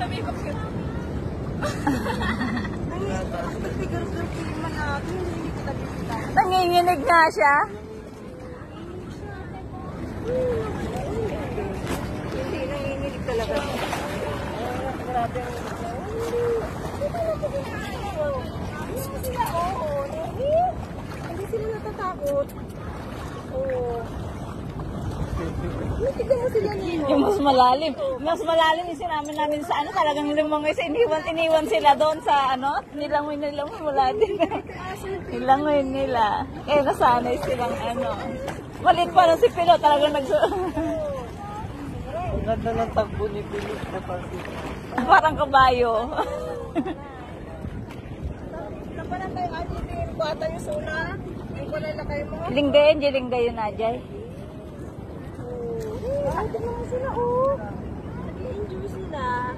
tumibok yun. Nanginginig nga siya. Hindi, nanginginig talaga. Grabe. Hindi sila natatakot. Oo. Tignan mo sila niyo. Yung mas malalim. Mas malalim yung sinamin namin sa ano. Talagang lumangoy sa iniwan sila doon sa ano. Nilangoy mula din. Nilangoy nila. Eh, nasanay silang ano. Malit pa lang si Pilo. Talagang Ang ganda ng tagbo ni Pilit na pati. parang kabayo. Napanan tayo ati yung bata yung suna. Yung kalalakay mo. Linggayin, Ajay. Tignan mo sila, oh. Nag-i-enjoy sila.